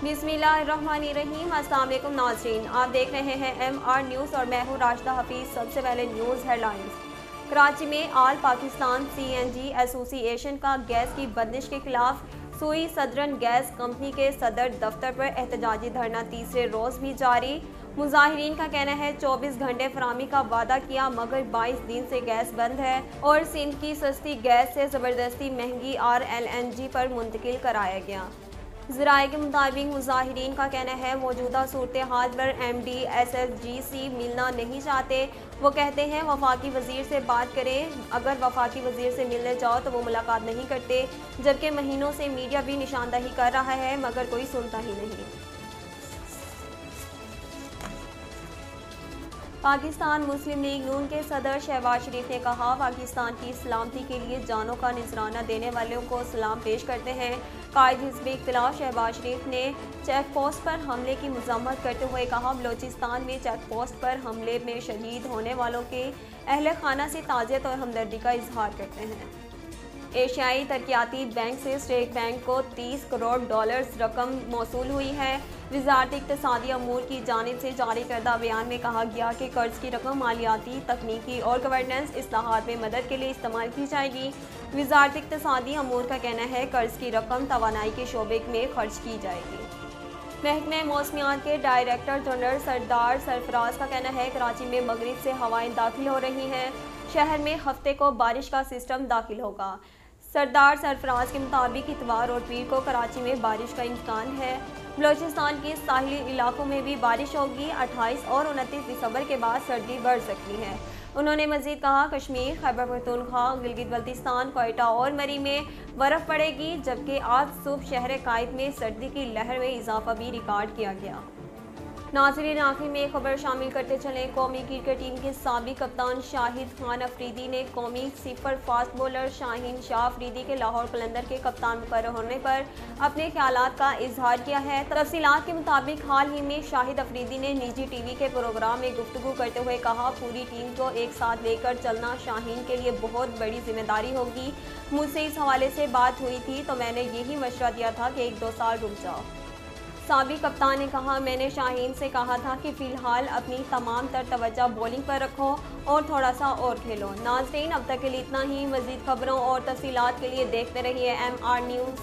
بسم اللہ الرحمن الرحیم۔ السلام علیکم ناظرین، آپ دیکھ رہے ہیں MR نیوز اور میں ہوں راشدہ حفیظ۔ سب سے پہلے نیوز ہیڈ لائنز۔ کراچی میں آل پاکستان CNG ایسوسی ایشن کا گیس کی بندش کے خلاف سوئی سدرن گیس کمپنی کے صدر دفتر پر احتجاجی دھرنا تیسرے روز بھی جاری۔ مظاہرین کا کہنا ہے 24 گھنٹے فراہمی کا وعدہ کیا مگر 22 دن سے گیس بند ہے اور سندھ کی سستی گیس سے زبردستی مہنگی RLNG پر منتقل کرایا گیا۔ ذرائع کے مطابق مظاہرین کا کہنا ہے موجودہ صورتحال پر MD SSGC ملنا نہیں چاہتے۔ وہ کہتے ہیں وفاقی وزیر سے بات کریں، اگر وفاقی وزیر سے ملنے جاؤ تو وہ ملاقات نہیں کرتے، جبکہ مہینوں سے میڈیا بھی نشاندہی کر رہا ہے مگر کوئی سنتا ہی نہیں۔ پاکستان مسلم لیگ نون کے صدر شہباز شریف نے کہا پاکستان کی سلامتی کے لیے جانوں کا نذرانہ دینے والوں کو سلام پیش کرتے ہیں۔ قائد حزب اختلاف شہباز شریف نے چیک پوسٹ پر حملے کی مذمت کرتے ہوئے کہا بلوچستان میں چیک پوسٹ پر حملے میں شہید ہونے والوں کے اہل خانہ سے تعزیت اور ہمدردی کا اظہار کرتے ہیں۔ ایشیائی ترقیاتی بینک سے اسٹیٹ بینک کو $30 کروڑ رقم موصول ہوئی ہے۔ وزارت اقتصادی امور کی جانب سے جاری کردہ بیان میں کہا گیا کہ قرض کی رقم مالیاتی، تکنیکی اور گورننس اصلاحات میں مدد کے لیے استعمال کی جائے گی۔ وزارت اقتصادی امور کا کہنا ہے قرض کی رقم توانائی کے شعبے میں خرچ کی جائے گی۔ محکمہ موسمیات کے ڈائریکٹر جنرل سردار سرفراز کا کہنا ہے کراچی میں مغرب سے ہوائیں داخل ہو رہی ہیں، شہر میں ہفتے کو بارش کا سسٹم داخل ہوگا۔ سردار سرفراز کے مطابق اتوار اور پیر کو کراچی میں بارش کا امکان ہے۔ بلوچستان کے ساحلی علاقوں میں بھی بارش ہوگی۔ 28 اور 29 دسمبر کے بعد سردی بڑھ سکتی ہے۔ انہوں نے مزید کہا کشمیر، خیبر پختونخوا، گلگت بلتستان، کوئٹہ اور مری میں برف پڑے گی، جبکہ آج صبح شہر قائد میں سردی کی لہر میں اضافہ بھی ریکارڈ کیا گیا۔ ناظرین آخر میں خبر شامل کرتے چلیں قومی کرکٹ ٹیم کے سابق کپتان شاہد خان افریدی نے قومی سپر فاسٹ بولر شاہین شاہ افریدی کے لاہور قلندر کے کپتان مقرر ہونے پر اپنے خیالات کا اظہار کیا ہے۔ تفصیلات کے مطابق حال ہی میں شاہد افریدی نے نجی ٹی وی کے پروگرام میں گفتگو کرتے ہوئے کہا پوری ٹیم کو ایک ساتھ لے کر چلنا شاہین کے لیے بہت بڑی ذمہ داری ہوگی۔ مجھ سے اس حوالے سے بات ہوئی تھی تو میں نے یہی مشورہ دیا تھا کہ 1-2 سال رک جاؤ۔ سابق کپتان نے کہا میں نے شاہین سے کہا تھا کہ فی الحال اپنی تمام تر توجہ بولنگ پر رکھو اور تھوڑا سا اور کھیلو۔ ناظرین اب تک کے لیے اتنا ہی، مزید خبروں اور تفصیلات کے لیے دیکھتے رہیے MR نیوز۔